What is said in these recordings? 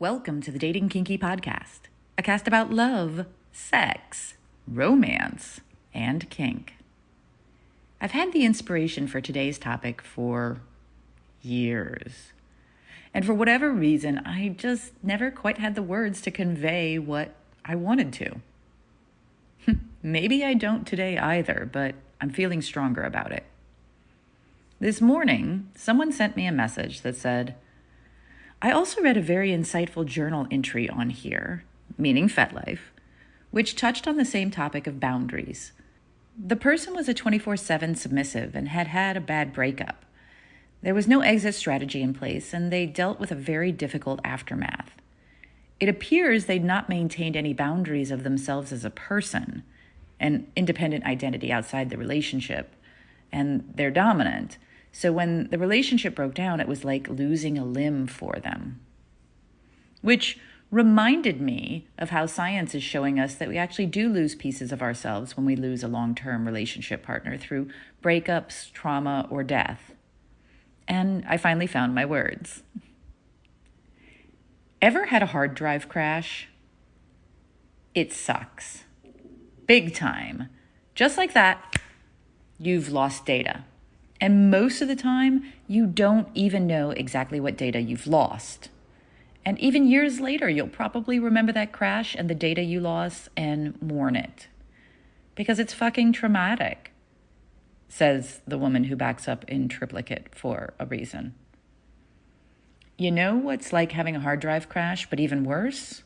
Welcome to the Dating Kinky Podcast, a cast about love, sex, romance, and kink. I've had the inspiration for today's topic for years. And for whatever reason, I just never quite had the words to convey what I wanted to. Maybe I don't today either, but I'm feeling stronger about it. This morning, someone sent me a message that said, I also read a very insightful journal entry on here, meaning FetLife, which touched on the same topic of boundaries. The person was a 24/7 submissive and had had a bad breakup. There was no exit strategy in place, and they dealt with a very difficult aftermath. It appears they'd not maintained any boundaries of themselves as a person, an independent identity outside the relationship, and they're dominant. So when the relationship broke down, it was like losing a limb for them. Which reminded me of how science is showing us that we actually do lose pieces of ourselves when we lose a long-term relationship partner through breakups, trauma, or death. And I finally found my words. Ever had a hard drive crash? It sucks. Big time. Just like that, you've lost data. And most of the time, you don't even know exactly what data you've lost. And even years later, you'll probably remember that crash and the data you lost and mourn it. Because it's fucking traumatic, says the woman who backs up in triplicate for a reason. You know what's like having a hard drive crash, but even worse?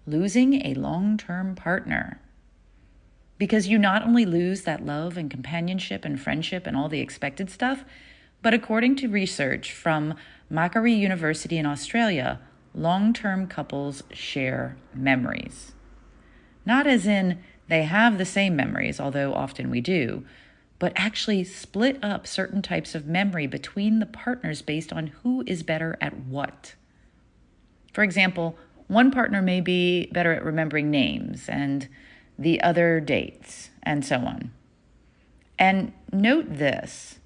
Losing a long-term partner. Because you not only lose that love and companionship and friendship and all the expected stuff, but according to research from Macquarie University in Australia, long-term couples share memories. Not as in they have the same memories, although often we do, but actually split up certain types of memory between the partners based on who is better at what. For example, one partner may be better at remembering names and the other dates, and so on. And note this.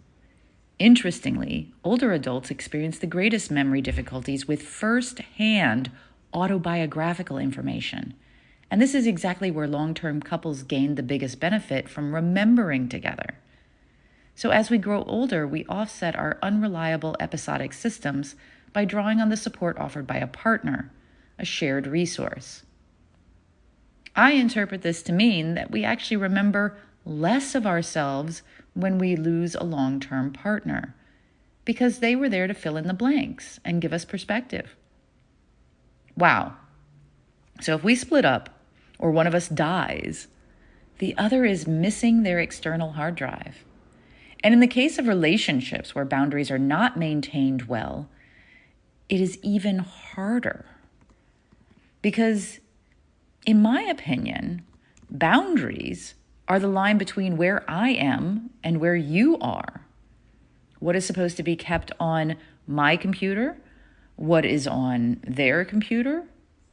Interestingly, older adults experience the greatest memory difficulties with first-hand autobiographical information. And this is exactly where long-term couples gain the biggest benefit from remembering together. So as we grow older, we offset our unreliable episodic systems by drawing on the support offered by a partner, a shared resource. I interpret this to mean that we actually remember less of ourselves when we lose a long-term partner, because they were there to fill in the blanks and give us perspective. Wow. So if we split up or one of us dies, the other is missing their external hard drive. And in the case of relationships where boundaries are not maintained well, it is even harder. Because in my opinion, boundaries are the line between where I am and where you are. What is supposed to be kept on my computer, what is on their computer,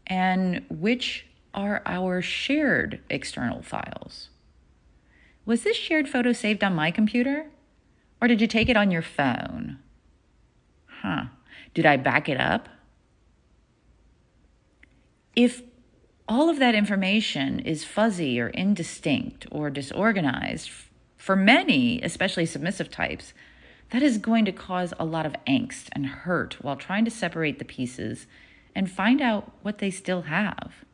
and which are our shared external files. Was this shared photo saved on my computer? Or did you take it on your phone? Did I back it up? If all of that information is fuzzy or indistinct or disorganized, for many, especially submissive types, that is going to cause a lot of angst and hurt while trying to separate the pieces and find out what they still have.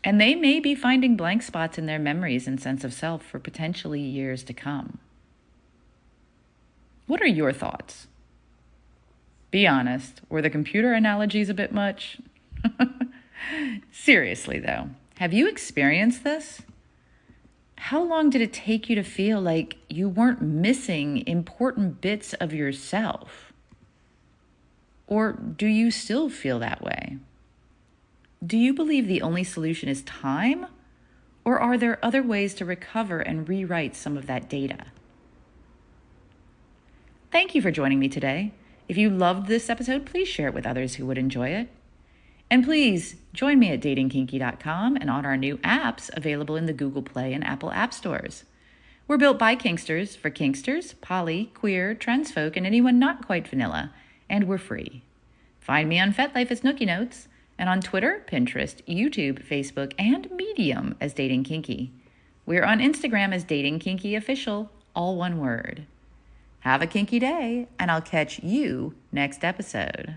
And they may be finding blank spots in their memories and sense of self for potentially years to come. What are your thoughts? Be honest, were the computer analogies a bit much? Seriously, though, have you experienced this? How long did it take you to feel like you weren't missing important bits of yourself? Or do you still feel that way? Do you believe the only solution is time? Or are there other ways to recover and rewrite some of that data? Thank you for joining me today. If you loved this episode, please share it with others who would enjoy it. And please join me at datingkinky.com and on our new apps available in the Google Play and Apple App Stores. We're built by Kinksters for Kinksters, poly, queer, trans folk, and anyone not quite vanilla, and we're free. Find me on FetLife as Nookie Notes, and on Twitter, Pinterest, YouTube, Facebook, and Medium as Dating Kinky. We're on Instagram as Dating Kinky Official, all one word. Have a kinky day, and I'll catch you next episode.